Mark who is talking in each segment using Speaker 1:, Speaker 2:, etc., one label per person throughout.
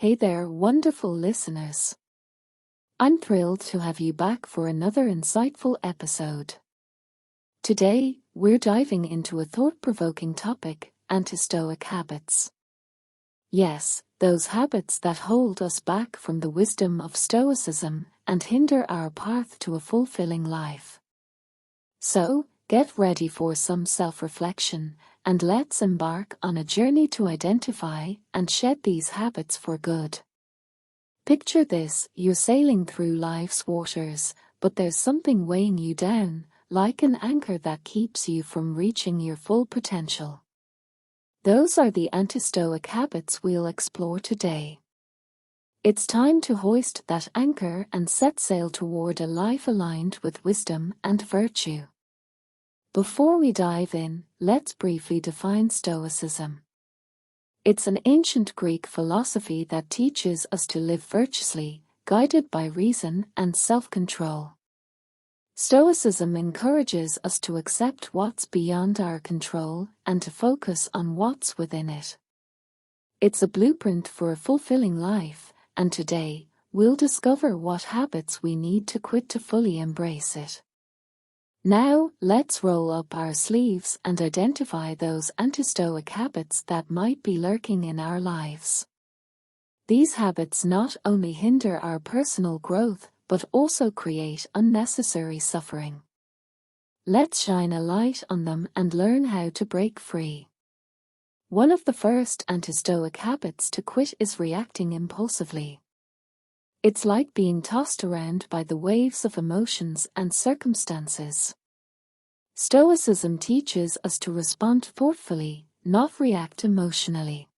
Speaker 1: Hey there, wonderful listeners. I'm thrilled to have you back for another insightful episode. Today, we're diving into a thought-provoking topic, anti-Stoic habits. Yes, those habits that hold us back from the wisdom of Stoicism and hinder our path to a fulfilling life. So, get ready for some self-reflection, and let's embark on a journey to identify and shed these habits for good. Picture this, you're sailing through life's waters, but there's something weighing you down, like an anchor that keeps you from reaching your full potential. Those are the anti-Stoic habits we'll explore today. It's time to hoist that anchor and set sail toward a life aligned with wisdom and virtue. Before we dive in, let's briefly define Stoicism. It's an ancient Greek philosophy that teaches us to live virtuously, guided by reason and self-control. Stoicism encourages us to accept what's beyond our control and to focus on what's within it. It's a blueprint for a fulfilling life, and today, we'll discover what habits we need to quit to fully embrace it. Now, let's roll up our sleeves and identify those anti-Stoic habits that might be lurking in our lives. These habits not only hinder our personal growth, but also create unnecessary suffering. Let's shine a light on them and learn how to break free. One of the first anti-Stoic habits to quit is reacting impulsively. It's like being tossed around by the waves of emotions and circumstances. Stoicism teaches us to respond thoughtfully, not react emotionally.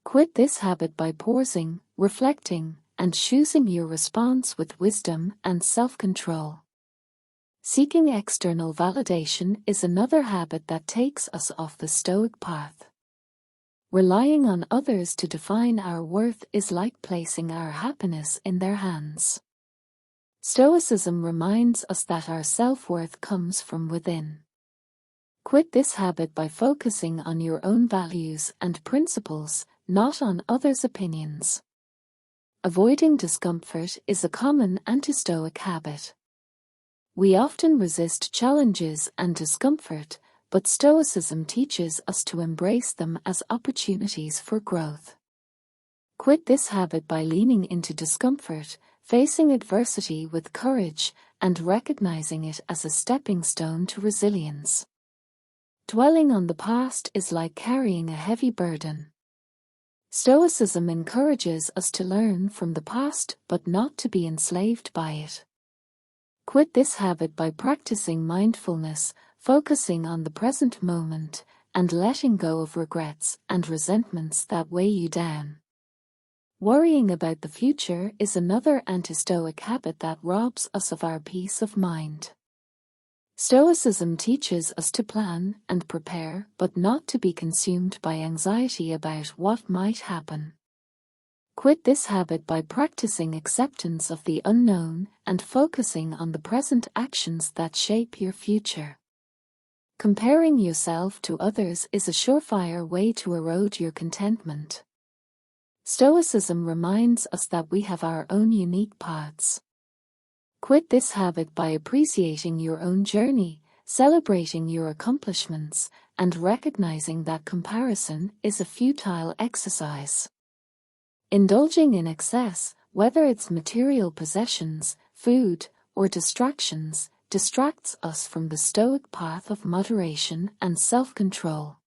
Speaker 1: Quit this habit by pausing, reflecting, and choosing your response with wisdom and self-control. Seeking external validation is another habit that takes us off the Stoic path. Relying on others to define our worth is like placing our happiness in their hands. Stoicism reminds us that our self-worth comes from within. Quit this habit by focusing on your own values and principles, not on others' opinions. Avoiding discomfort is a common anti-Stoic habit. We often resist challenges and discomfort, but Stoicism teaches us to embrace them as opportunities for growth. Quit this habit by leaning into discomfort, facing adversity with courage, and recognizing it as a stepping stone to resilience. Dwelling on the past is like carrying a heavy burden. Stoicism encourages us to learn from the past but not to be enslaved by it. Quit this habit by practicing mindfulness, focusing on the present moment, and letting go of regrets and resentments that weigh you down. Worrying about the future is another anti-Stoic habit that robs us of our peace of mind. Stoicism teaches us to plan and prepare, but not to be consumed by anxiety about what might happen. Quit this habit by practicing acceptance of the unknown and focusing on the present actions that shape your future. Comparing yourself to others is a surefire way to erode your contentment. Stoicism reminds us that we have our own unique paths. Quit this habit by appreciating your own journey, celebrating your accomplishments, and recognizing that comparison is a futile exercise. Indulging in excess, whether it's material possessions, food, or distractions, distracts us from the Stoic path of moderation and self-control.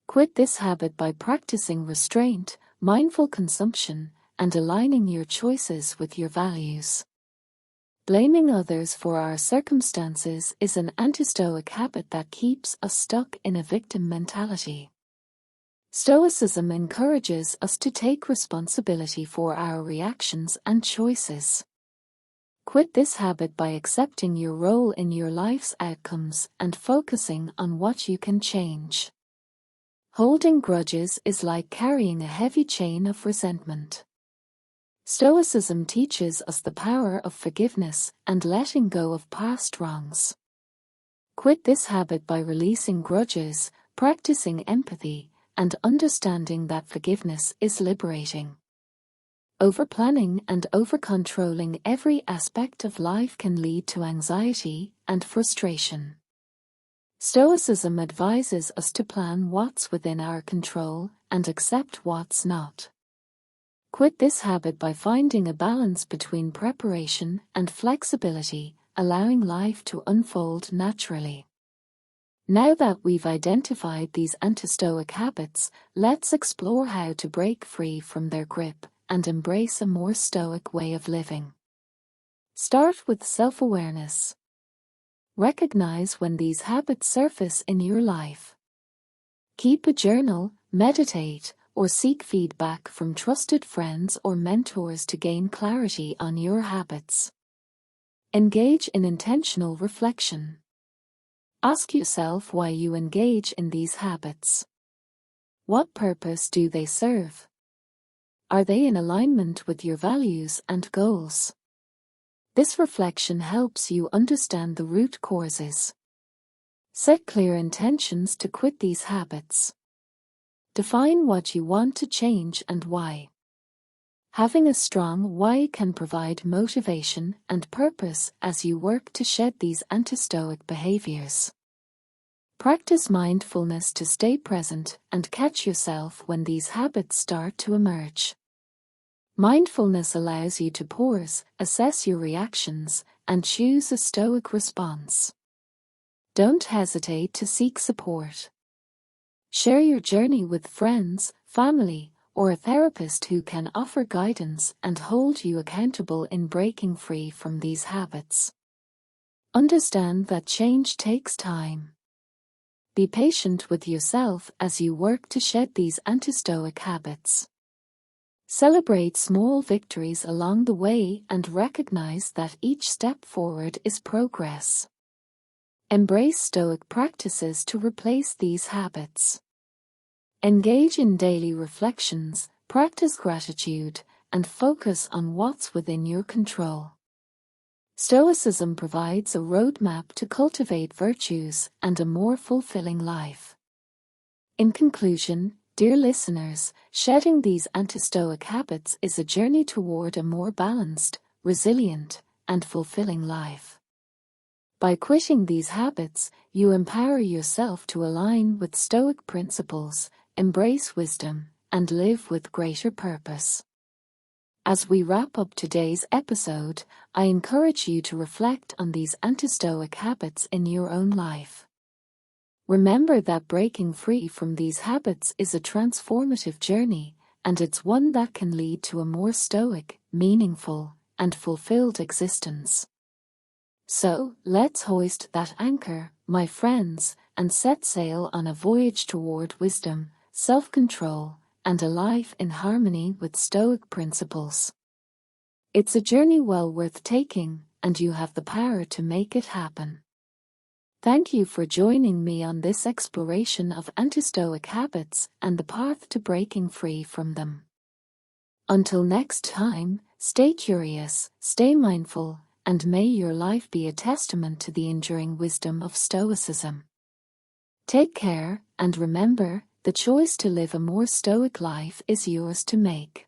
Speaker 1: Quit this habit by practicing restraint, mindful consumption, and aligning your choices with your values. Blaming others for our circumstances is an anti-Stoic habit that keeps us stuck in a victim mentality. Stoicism encourages us to take responsibility for our reactions and choices. Quit this habit by accepting your role in your life's outcomes and focusing on what you can change. Holding grudges is like carrying a heavy chain of resentment. Stoicism teaches us the power of forgiveness and letting go of past wrongs. Quit this habit by releasing grudges, practicing empathy, and understanding that forgiveness is liberating. Overplanning and overcontrolling every aspect of life can lead to anxiety and frustration. Stoicism advises us to plan what's within our control and accept what's not. Quit this habit by finding a balance between preparation and flexibility, allowing life to unfold naturally. Now that we've identified these anti-Stoic habits, let's explore how to break free from their grip and embrace a more Stoic way of living. Start with self-awareness. Recognize when these habits surface in your life. Keep a journal, meditate, or seek feedback from trusted friends or mentors to gain clarity on your habits. Engage in intentional reflection. Ask yourself why you engage in these habits. What purpose do they serve? Are they in alignment with your values and goals? This reflection helps you understand the root causes. Set clear intentions to quit these habits. Define what you want to change and why. Having a strong why can provide motivation and purpose as you work to shed these anti-Stoic behaviors. Practice mindfulness to stay present and catch yourself when these habits start to emerge. Mindfulness allows you to pause, assess your reactions, and choose a Stoic response. Don't hesitate to seek support. Share your journey with friends, family, or a therapist who can offer guidance and hold you accountable in breaking free from these habits. Understand that change takes time. Be patient with yourself as you work to shed these anti-Stoic habits. Celebrate small victories along the way and recognize that each step forward is progress. Embrace Stoic practices to replace these habits. Engage in daily reflections, practice gratitude, and focus on what's within your control. Stoicism provides a roadmap to cultivate virtues and a more fulfilling life. In conclusion, dear listeners, shedding these anti-Stoic habits is a journey toward a more balanced, resilient, and fulfilling life. By quitting these habits, you empower yourself to align with Stoic principles, embrace wisdom, and live with greater purpose. As we wrap up today's episode, I encourage you to reflect on these anti-Stoic habits in your own life. Remember that breaking free from these habits is a transformative journey, and it's one that can lead to a more Stoic, meaningful, and fulfilled existence. So, let's hoist that anchor, my friends, and set sail on a voyage toward wisdom, self-control, and a life in harmony with Stoic principles. It's a journey well worth taking, and you have the power to make it happen. Thank you for joining me on this exploration of anti-Stoic habits and the path to breaking free from them. Until next time, stay curious, stay mindful, and may your life be a testament to the enduring wisdom of Stoicism. Take care, and remember, the choice to live a more Stoic life is yours to make.